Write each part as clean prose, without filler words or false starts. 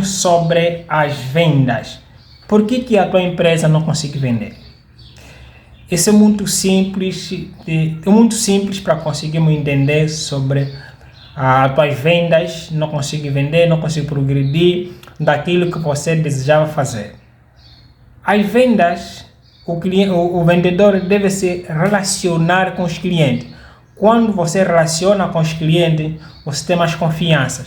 sobre as vendas. Por que a tua empresa não consegue vender? Isso é muito simples, para conseguirmos entender sobre as tuas vendas. Não consegue vender, não consegue progredir daquilo que você desejava fazer. As vendas, o vendedor deve se relacionar com os clientes. Quando você relaciona com os clientes, você tem mais confiança.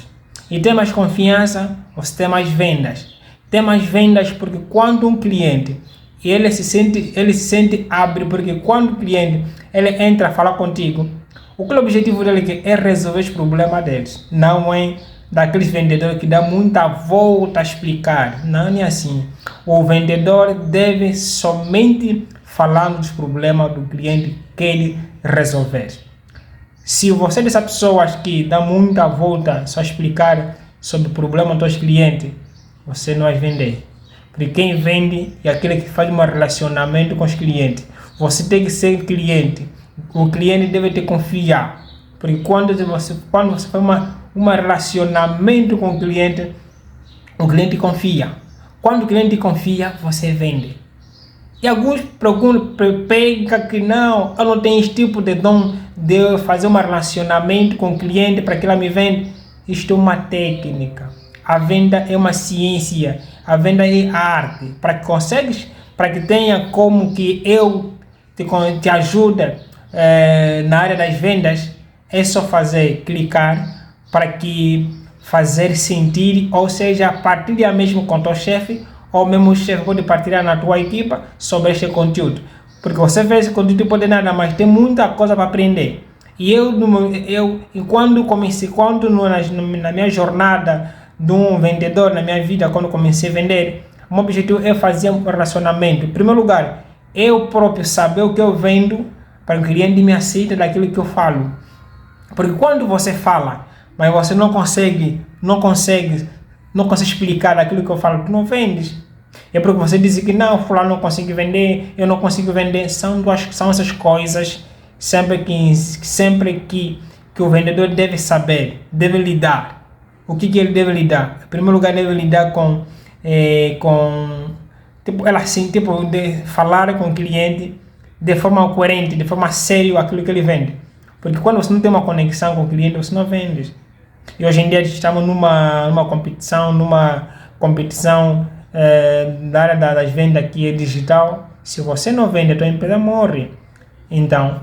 E tem mais confiança, você tem mais vendas. Tem mais vendas porque quando um cliente ele se sente abre, porque quando o cliente ele entra a falar contigo, o objetivo dele é resolver os problemas deles. Não é daqueles vendedores que dá muita volta a explicar. Não é assim. O vendedor deve somente falar dos problemas do cliente que ele resolver. Se você é dessas pessoas que dá muita volta só explicar sobre o problema dos clientes, você não vai vender. Porque quem vende é aquele que faz um relacionamento com os clientes. Você tem que ser cliente. O cliente deve te confiar. Porque quando você faz um relacionamento com o cliente confia. Quando o cliente confia, você vende. E alguns pegam que não, eu não tenho esse tipo de dom de fazer um relacionamento com o cliente para que ela me venda. Isto é uma técnica. A venda é uma ciência. A venda é arte. Para que tenha como que eu te ajude na área das vendas, é só clicar para que fazer sentir, ou seja, partilhar mesmo com o teu chefe, ou mesmo o chefe pode partilhar na tua equipa sobre este conteúdo. Porque você vê esse conteúdo pode nada, mas tem muita coisa para aprender. E na minha jornada de um vendedor, na minha vida, quando comecei a vender, o meu objetivo é fazer um relacionamento. Em primeiro lugar, eu próprio saber o que eu vendo para que o cliente me aceite daquilo que eu falo. Porque quando você fala, mas você não consegue explicar daquilo que eu falo, tu não vendes. É porque você diz que não, fulano não consegue vender, eu não consigo vender. São essas coisas sempre que o vendedor deve saber, deve lidar. O que ele deve lidar? Em primeiro lugar, deve lidar de falar com o cliente de forma coerente, de forma séria aquilo que ele vende. Porque quando você não tem uma conexão com o cliente, você não vende. E hoje em dia estamos numa competição da área das vendas que é digital. Se você não vende, a tua empresa morre. Então,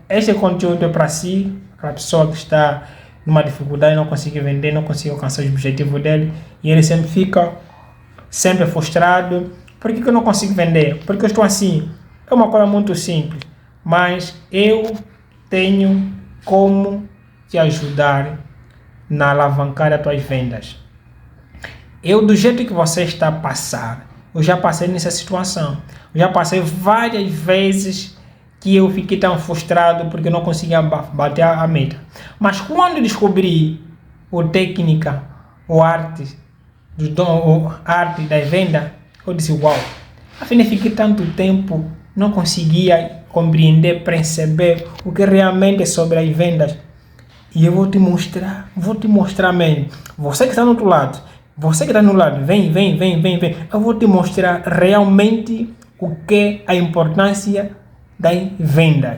este conteúdo é para si, para a pessoa que está numa dificuldade, não consegue vender, não consegue alcançar os objetivos dele, e ele sempre fica frustrado. Por que eu não consigo vender? Porque eu estou assim. É uma coisa muito simples, mas eu tenho como te ajudar na alavancar as tuas vendas. Do jeito que você está a passar, eu já passei nessa situação. Eu já passei várias vezes que eu fiquei tão frustrado porque não conseguia bater a meta. Mas quando descobri a técnica, arte da venda, eu disse, uau, afinal fiquei tanto tempo, não conseguia compreender, perceber o que realmente é sobre as vendas. E eu vou te mostrar mesmo. Você que está no outro lado, vem. Eu vou te mostrar realmente o que é a importância das vendas.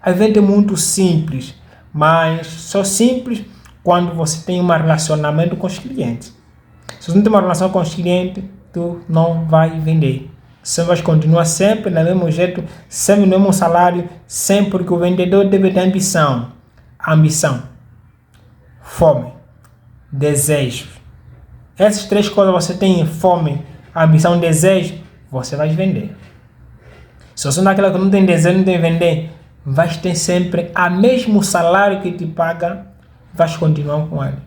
A venda é muito simples, mas só simples quando você tem um relacionamento com os clientes. Se você não tem uma relação com os clientes, tu não vai vender. Você vai continuar sempre no mesmo jeito, sempre no mesmo salário, sempre, porque o vendedor deve ter ambição, fome, desejo. Essas três coisas você tem: fome, ambição, desejo, você vai vender. Se você não é aquela que não tem desejo, não tem vender, vai ter sempre o mesmo salário que te paga, vai continuar com ele.